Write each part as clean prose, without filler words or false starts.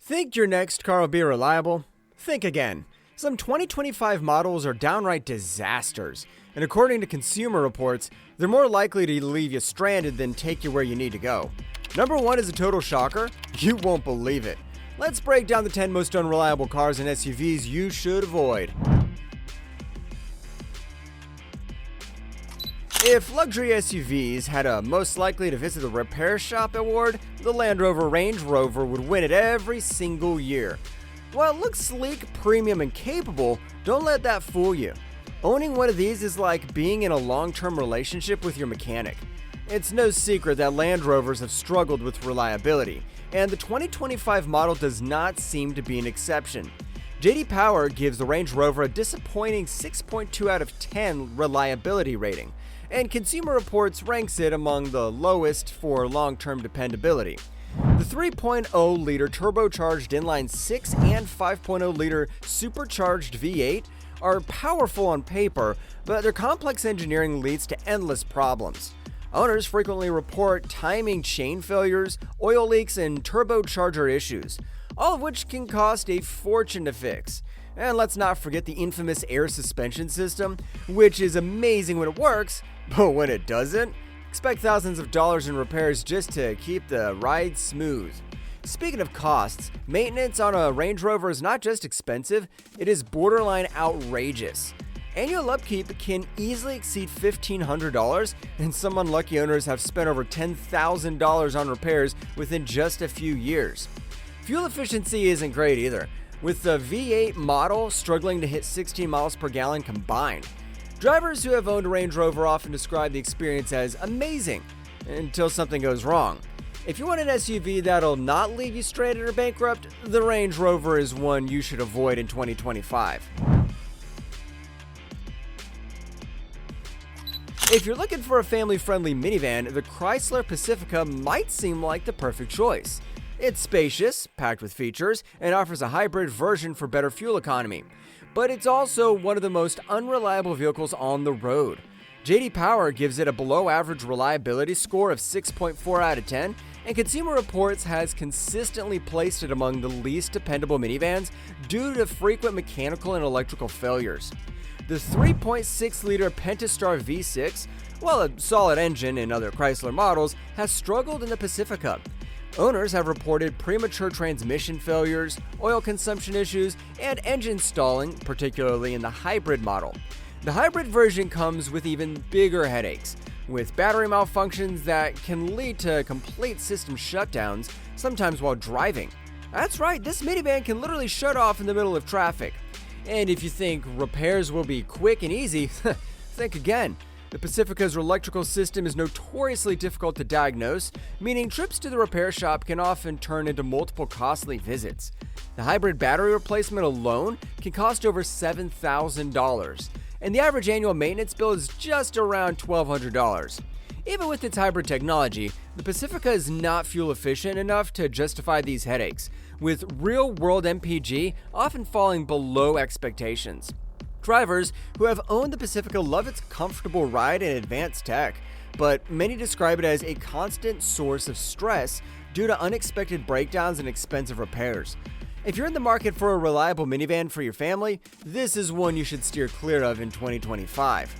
Think your next car will be reliable? Think again. Some 2025 models are downright disasters, and according to Consumer Reports, they're more likely to leave you stranded than take you where you need to go. Number 1 is a total shocker. You won't believe it. Let's break down the 10 most unreliable cars and SUVs you should avoid. If luxury SUVs had a most likely to visit the repair shop award, the Land Rover Range Rover would win it every single year. While it looks sleek, premium, and capable, don't let that fool you. Owning one of these is like being in a long-term relationship with your mechanic. It's no secret that Land Rovers have struggled with reliability, and the 2025 model does not seem to be an exception. J.D. Power gives the Range Rover a disappointing 6.2 out of 10 reliability rating, and Consumer Reports ranks it among the lowest for long-term dependability. The 3.0-liter turbocharged inline-6 and 5.0-liter supercharged V8 are powerful on paper, but their complex engineering leads to endless problems. Owners frequently report timing chain failures, oil leaks, and turbocharger issues, all of which can cost a fortune to fix. And let's not forget the infamous air suspension system, which is amazing when it works, but when it doesn't, expect thousands of dollars in repairs just to keep the ride smooth. Speaking of costs, maintenance on a Range Rover is not just expensive, it is borderline outrageous. Annual upkeep can easily exceed $1,500, and some unlucky owners have spent over $10,000 on repairs within just a few years. Fuel efficiency isn't great either, with the V8 model struggling to hit 16 miles per gallon combined. Drivers who have owned a Range Rover often describe the experience as amazing, until something goes wrong. If you want an SUV that'll not leave you stranded or bankrupt, the Range Rover is one you should avoid in 2025. If you're looking for a family-friendly minivan, the Chrysler Pacifica might seem like the perfect choice. It's spacious, packed with features, and offers a hybrid version for better fuel economy. But it's also one of the most unreliable vehicles on the road. J.D. Power gives it a below-average reliability score of 6.4 out of 10, and Consumer Reports has consistently placed it among the least dependable minivans due to frequent mechanical and electrical failures. The 3.6-liter Pentastar V6, while a solid engine in other Chrysler models, has struggled in the Pacifica. Owners have reported premature transmission failures, oil consumption issues, and engine stalling, particularly in the hybrid model. The hybrid version comes with even bigger headaches, with battery malfunctions that can lead to complete system shutdowns, sometimes while driving. That's right, this minivan can literally shut off in the middle of traffic. And if you think repairs will be quick and easy, think again. The Pacifica's electrical system is notoriously difficult to diagnose, meaning trips to the repair shop can often turn into multiple costly visits. The hybrid battery replacement alone can cost over $7,000, and the average annual maintenance bill is just around $1,200. Even with its hybrid technology, the Pacifica is not fuel efficient enough to justify these headaches, with real-world MPG often falling below expectations. Drivers who have owned the Pacifica love its comfortable ride and advanced tech, but many describe it as a constant source of stress due to unexpected breakdowns and expensive repairs. If you're in the market for a reliable minivan for your family, this is one you should steer clear of in 2025.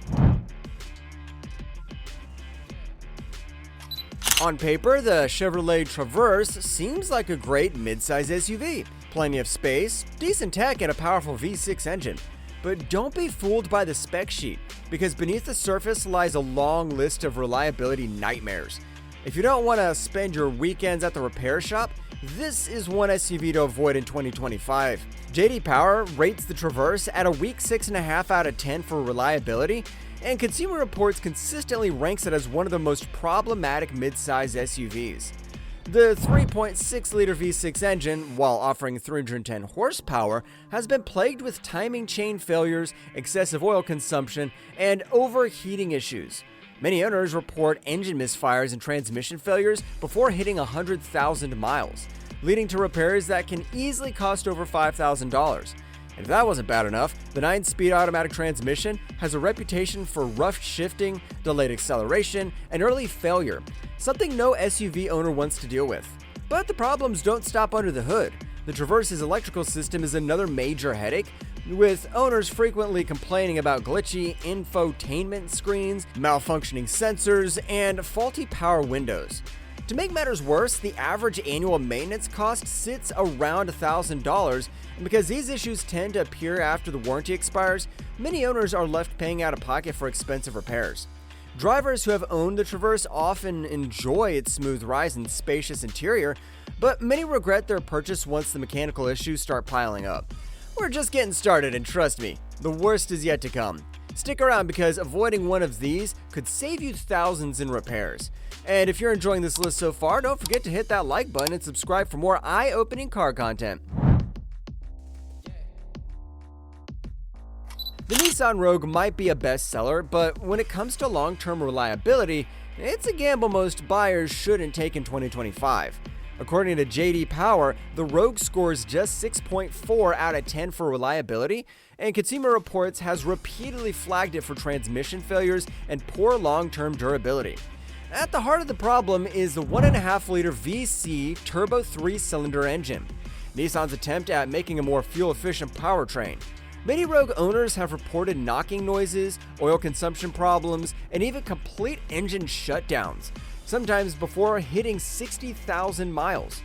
On paper, the Chevrolet Traverse seems like a great midsize SUV. Plenty of space, decent tech, and a powerful V6 engine. But don't be fooled by the spec sheet, because beneath the surface lies a long list of reliability nightmares. If you don't want to spend your weekends at the repair shop, this is one SUV to avoid in 2025. J.D. Power rates the Traverse at a weak 6.5 out of 10 for reliability, and Consumer Reports consistently ranks it as one of the most problematic midsize SUVs. The 3.6-liter V6 engine, while offering 310 horsepower, has been plagued with timing chain failures, excessive oil consumption, and overheating issues. Many owners report engine misfires and transmission failures before hitting 100,000 miles, leading to repairs that can easily cost over $5,000. And if that wasn't bad enough, the 9-speed automatic transmission has a reputation for rough shifting, delayed acceleration, and early failure, something no SUV owner wants to deal with. But the problems don't stop under the hood. The Traverse's electrical system is another major headache, with owners frequently complaining about glitchy infotainment screens, malfunctioning sensors, and faulty power windows. To make matters worse, the average annual maintenance cost sits around $1,000, and because these issues tend to appear after the warranty expires, many owners are left paying out of pocket for expensive repairs. Drivers who have owned the Traverse often enjoy its smooth rise and spacious interior, but many regret their purchase once the mechanical issues start piling up. We're just getting started, and trust me, the worst is yet to come. Stick around because avoiding one of these could save you thousands in repairs. And if you're enjoying this list so far, don't forget to hit that like button and subscribe for more eye-opening car content. The Nissan Rogue might be a bestseller, but when it comes to long-term reliability, it's a gamble most buyers shouldn't take in 2025. According to J.D. Power, the Rogue scores just 6.4 out of 10 for reliability, and Consumer Reports has repeatedly flagged it for transmission failures and poor long-term durability. At the heart of the problem is the 1.5-liter VC turbo 3-cylinder engine, Nissan's attempt at making a more fuel-efficient powertrain. Many Rogue owners have reported knocking noises, oil consumption problems, and even complete engine shutdowns, sometimes before hitting 60,000 miles.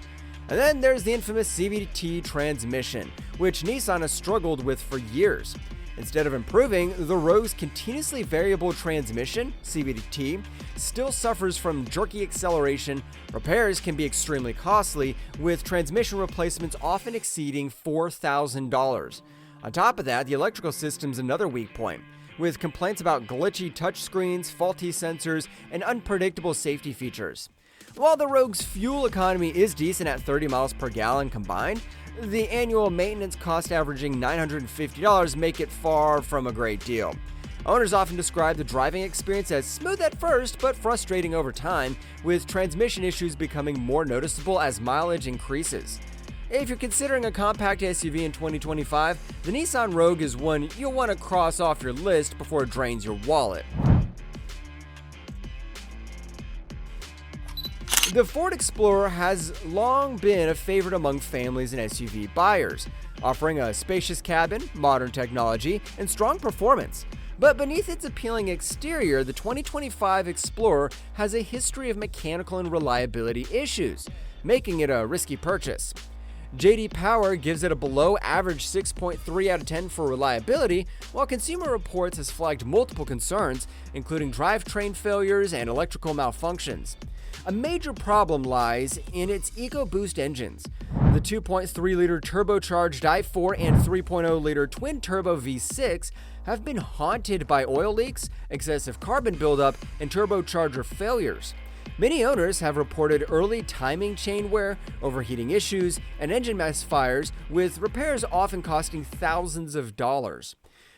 And then there's the infamous CVT transmission, which Nissan has struggled with for years. Instead of improving, the Rogue's continuously variable transmission, CVT, still suffers from jerky acceleration. Repairs can be extremely costly, with transmission replacements often exceeding $4,000. On top of that, the electrical system's another weak point, with complaints about glitchy touchscreens, faulty sensors, and unpredictable safety features. While the Rogue's fuel economy is decent at 30 miles per gallon combined, the annual maintenance cost averaging $950 make it far from a great deal. Owners often describe the driving experience as smooth at first but frustrating over time, with transmission issues becoming more noticeable as mileage increases. If you're considering a compact SUV in 2025, the Nissan Rogue is one you'll want to cross off your list before it drains your wallet. The Ford Explorer has long been a favorite among families and SUV buyers, offering a spacious cabin, modern technology, and strong performance. But beneath its appealing exterior, the 2025 Explorer has a history of mechanical and reliability issues, making it a risky purchase. J.D. Power gives it a below-average 6.3 out of 10 for reliability, while Consumer Reports has flagged multiple concerns, including drivetrain failures and electrical malfunctions. A major problem lies in its EcoBoost engines. The 2.3-liter turbocharged i4 and 3.0-liter twin-turbo V6 have been haunted by oil leaks, excessive carbon buildup, and turbocharger failures. Many owners have reported early timing chain wear, overheating issues, and engine misfires, with repairs often costing thousands of dollars.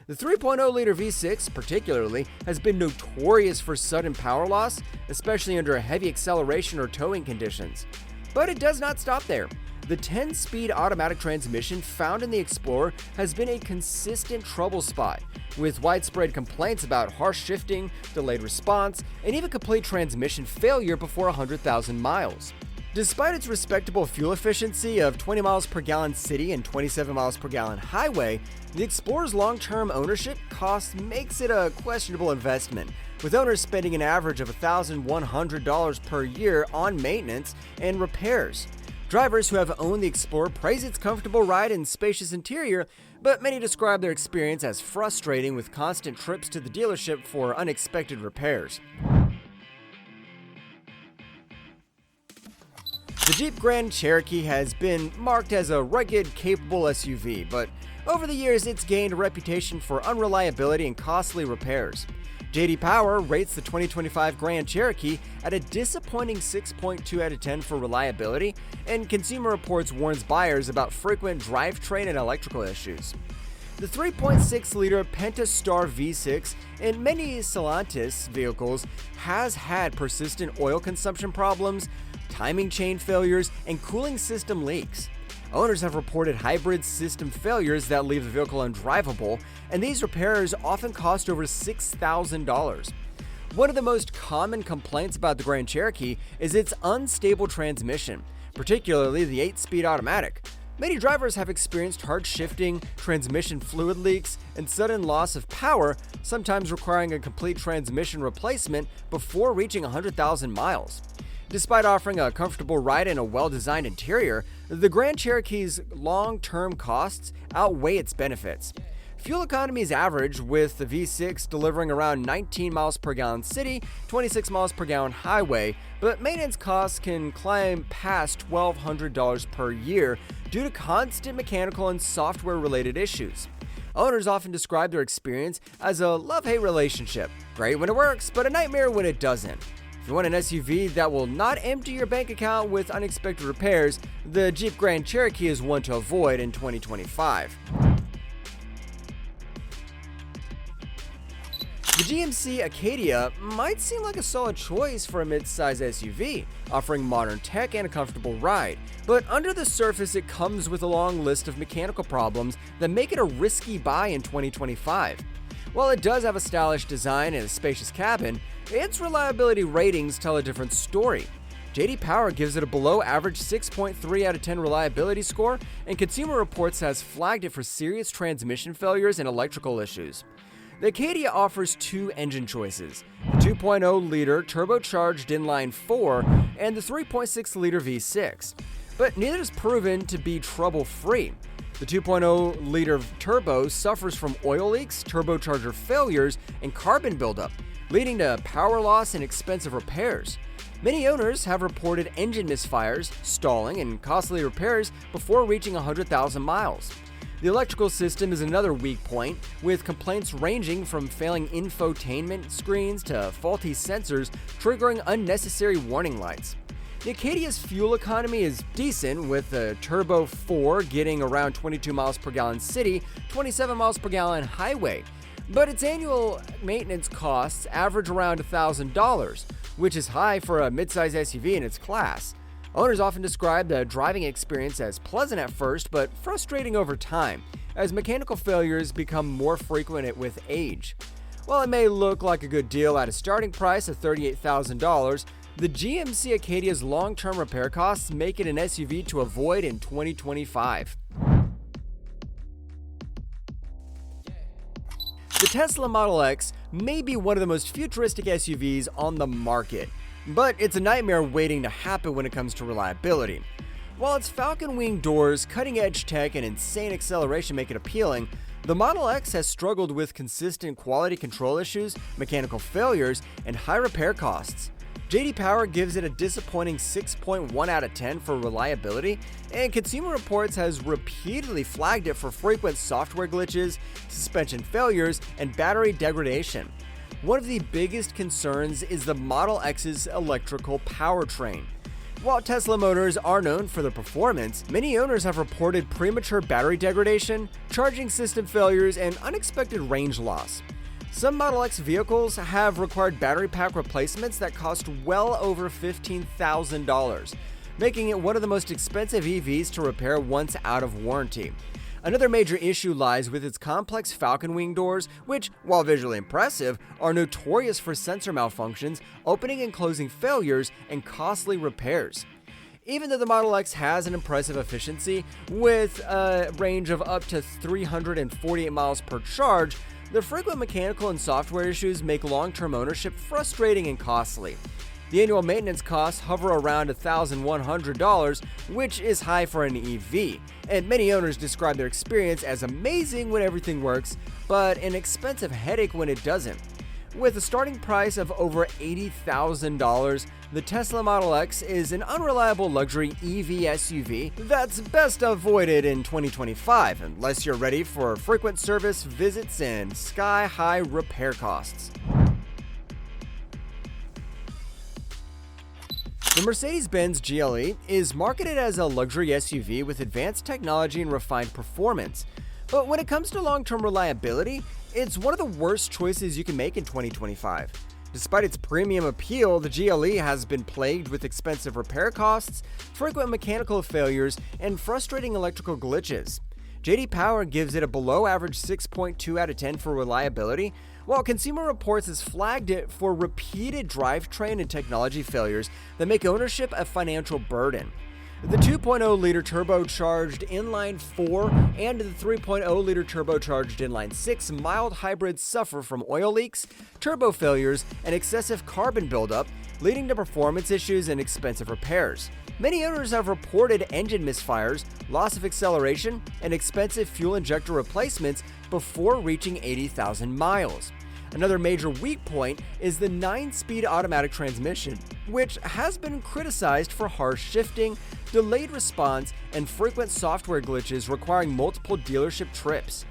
The 3.0-liter V6, particularly, has been notorious for sudden power loss, especially under heavy acceleration or towing conditions. But it does not stop there. The 10-speed automatic transmission found in the Explorer has been a consistent trouble spot, with widespread complaints about harsh shifting, delayed response, and even complete transmission failure before 100,000 miles. Despite its respectable fuel efficiency of 20 miles per gallon city and 27 miles per gallon highway, the Explorer's long-term ownership cost makes it a questionable investment, with owners spending an average of $1,100 per year on maintenance and repairs. Drivers who have owned the Explorer praise its comfortable ride and spacious interior, but many describe their experience as frustrating, with constant trips to the dealership for unexpected repairs. The Jeep Grand Cherokee has been marked as a rugged, capable SUV, but over the years it's gained a reputation for unreliability and costly repairs. J.D. Power rates the 2025 Grand Cherokee at a disappointing 6.2 out of 10 for reliability, and Consumer Reports warns buyers about frequent drivetrain and electrical issues. The 3.6-liter Pentastar V6 in many Stellantis vehicles has had persistent oil consumption problems, timing chain failures, and cooling system leaks. Owners have reported hybrid system failures that leave the vehicle undrivable, and these repairs often cost over $6,000. One of the most common complaints about the Grand Cherokee is its unstable transmission, particularly the 8-speed automatic. Many drivers have experienced hard shifting, transmission fluid leaks, and sudden loss of power, sometimes requiring a complete transmission replacement before reaching 100,000 miles. Despite offering a comfortable ride and a well-designed interior, the Grand Cherokee's long-term costs outweigh its benefits. Fuel economy is average, with the V6 delivering around 19 miles per gallon city, 26 miles per gallon highway, but maintenance costs can climb past $1,200 per year due to constant mechanical and software-related issues. Owners often describe their experience as a love-hate relationship. Great when it works, but a nightmare when it doesn't. If you want an SUV that will not empty your bank account with unexpected repairs, the Jeep Grand Cherokee is one to avoid in 2025. The GMC Acadia might seem like a solid choice for a mid-size SUV, offering modern tech and a comfortable ride, but under the surface it comes with a long list of mechanical problems that make it a risky buy in 2025. While it does have a stylish design and a spacious cabin, its reliability ratings tell a different story. J.D. Power gives it a below-average 6.3 out of 10 reliability score, and Consumer Reports has flagged it for serious transmission failures and electrical issues. The Acadia offers two engine choices, the 2.0-liter turbocharged inline-4 and the 3.6-liter V6, but neither is proven to be trouble-free. The 2.0-liter turbo suffers from oil leaks, turbocharger failures, and carbon buildup, leading to power loss and expensive repairs. Many owners have reported engine misfires, stalling, and costly repairs before reaching 100,000 miles. The electrical system is another weak point, with complaints ranging from failing infotainment screens to faulty sensors triggering unnecessary warning lights. The Acadia's fuel economy is decent, with the Turbo 4 getting around 22 miles per gallon city, 27 miles per gallon highway, but its annual maintenance costs average around $1,000, which is high for a midsize SUV in its class. Owners often describe the driving experience as pleasant at first, but frustrating over time, as mechanical failures become more frequent with age. While it may look like a good deal at a starting price of $38,000, the GMC Acadia's long-term repair costs make it an SUV to avoid in 2025. The Tesla Model X may be one of the most futuristic SUVs on the market, but it's a nightmare waiting to happen when it comes to reliability. While its falcon wing doors, cutting-edge tech, and insane acceleration make it appealing, the Model X has struggled with consistent quality control issues, mechanical failures, and high repair costs. J.D. Power gives it a disappointing 6.1 out of 10 for reliability, and Consumer Reports has repeatedly flagged it for frequent software glitches, suspension failures, and battery degradation. One of the biggest concerns is the Model X's electrical powertrain. While Tesla motors are known for their performance, many owners have reported premature battery degradation, charging system failures, and unexpected range loss. Some Model X vehicles have required battery pack replacements that cost well over $15,000, making it one of the most expensive EVs to repair once out of warranty. Another major issue lies with its complex falcon wing doors, which, while visually impressive, are notorious for sensor malfunctions, opening and closing failures, and costly repairs. Even though the Model X has an impressive efficiency, with a range of up to 348 miles per charge, the frequent mechanical and software issues make long-term ownership frustrating and costly. The annual maintenance costs hover around $1,100, which is high for an EV, and many owners describe their experience as amazing when everything works, but an expensive headache when it doesn't. With a starting price of over $80,000, the Tesla Model X is an unreliable luxury EV SUV that's best avoided in 2025 unless you're ready for frequent service visits and sky-high repair costs. The Mercedes-Benz GLE is marketed as a luxury SUV with advanced technology and refined performance. But when it comes to long-term reliability, it's one of the worst choices you can make in 2025. Despite its premium appeal, the GLE has been plagued with expensive repair costs, frequent mechanical failures, and frustrating electrical glitches. J.D. Power gives it a below-average 6.2 out of 10 for reliability, while Consumer Reports has flagged it for repeated drivetrain and technology failures that make ownership a financial burden. The 2.0-liter turbocharged inline-4 and the 3.0-liter turbocharged inline-6 mild hybrids suffer from oil leaks, turbo failures, and excessive carbon buildup, leading to performance issues and expensive repairs. Many owners have reported engine misfires, loss of acceleration, and expensive fuel injector replacements before reaching 80,000 miles. Another major weak point is the 9-speed automatic transmission, which has been criticized for harsh shifting, delayed response, and frequent software glitches requiring multiple dealership trips.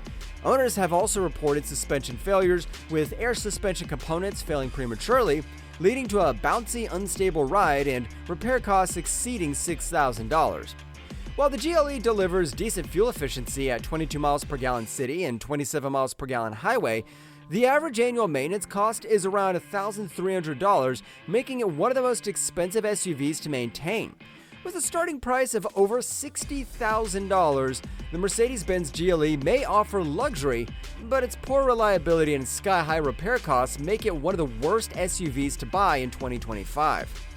Owners have also reported suspension failures, with air suspension components failing prematurely, leading to a bouncy, unstable ride and repair costs exceeding $6,000. While the GLE delivers decent fuel efficiency at 22 miles per gallon city and 27 miles per gallon highway, the average annual maintenance cost is around $1,300, making it one of the most expensive SUVs to maintain. With a starting price of over $60,000, the Mercedes-Benz GLE may offer luxury, but its poor reliability and sky-high repair costs make it one of the worst SUVs to buy in 2025.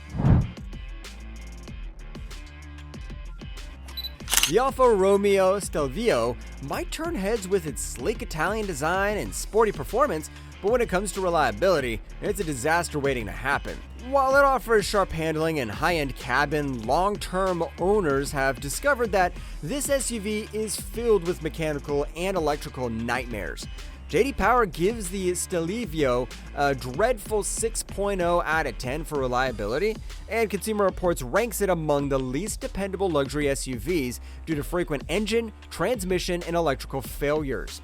The Alfa Romeo Stelvio might turn heads with its sleek Italian design and sporty performance, but when it comes to reliability, it's a disaster waiting to happen. While it offers sharp handling and high-end cabin, long-term owners have discovered that this SUV is filled with mechanical and electrical nightmares. J.D. Power gives the Stelvio a dreadful 6.0 out of 10 for reliability, and Consumer Reports ranks it among the least dependable luxury SUVs due to frequent engine, transmission, and electrical failures.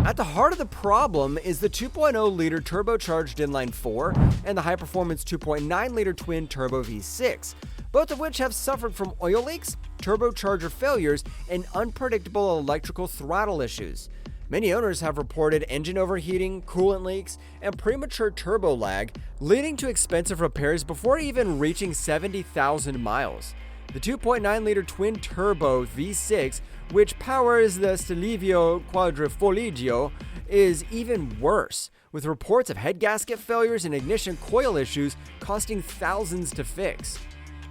At the heart of the problem is the 2.0-liter turbocharged inline-4 and the high-performance 2.9-liter twin-turbo V6, both of which have suffered from oil leaks, turbocharger failures, and unpredictable electrical throttle issues. Many owners have reported engine overheating, coolant leaks, and premature turbo lag, leading to expensive repairs before even reaching 70,000 miles. The 2.9-liter twin-turbo V6, which powers the Stelvio Quadrifoglio, is even worse, with reports of head gasket failures and ignition coil issues costing thousands to fix.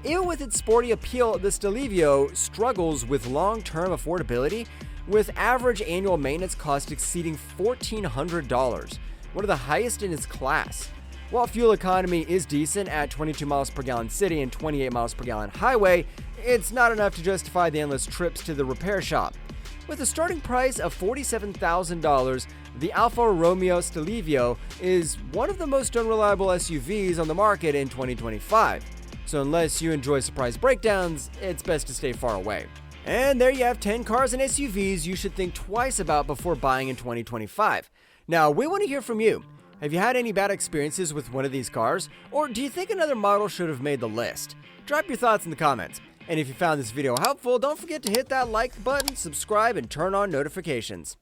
Even with its sporty appeal, the Stelvio struggles with long-term affordability, with average annual maintenance cost exceeding $1,400, one of the highest in its class. While fuel economy is decent at 22 miles per gallon city and 28 miles per gallon highway, it's not enough to justify the endless trips to the repair shop. With a starting price of $47,000, the Alfa Romeo Stelvio is one of the most unreliable SUVs on the market in 2025. So unless you enjoy surprise breakdowns, it's best to stay far away. And there you have 10 cars and SUVs you should think twice about before buying in 2025. Now, we want to hear from you. Have you had any bad experiences with one of these cars? Or do you think another model should have made the list? Drop your thoughts in the comments. And if you found this video helpful, don't forget to hit that like button, subscribe, and turn on notifications.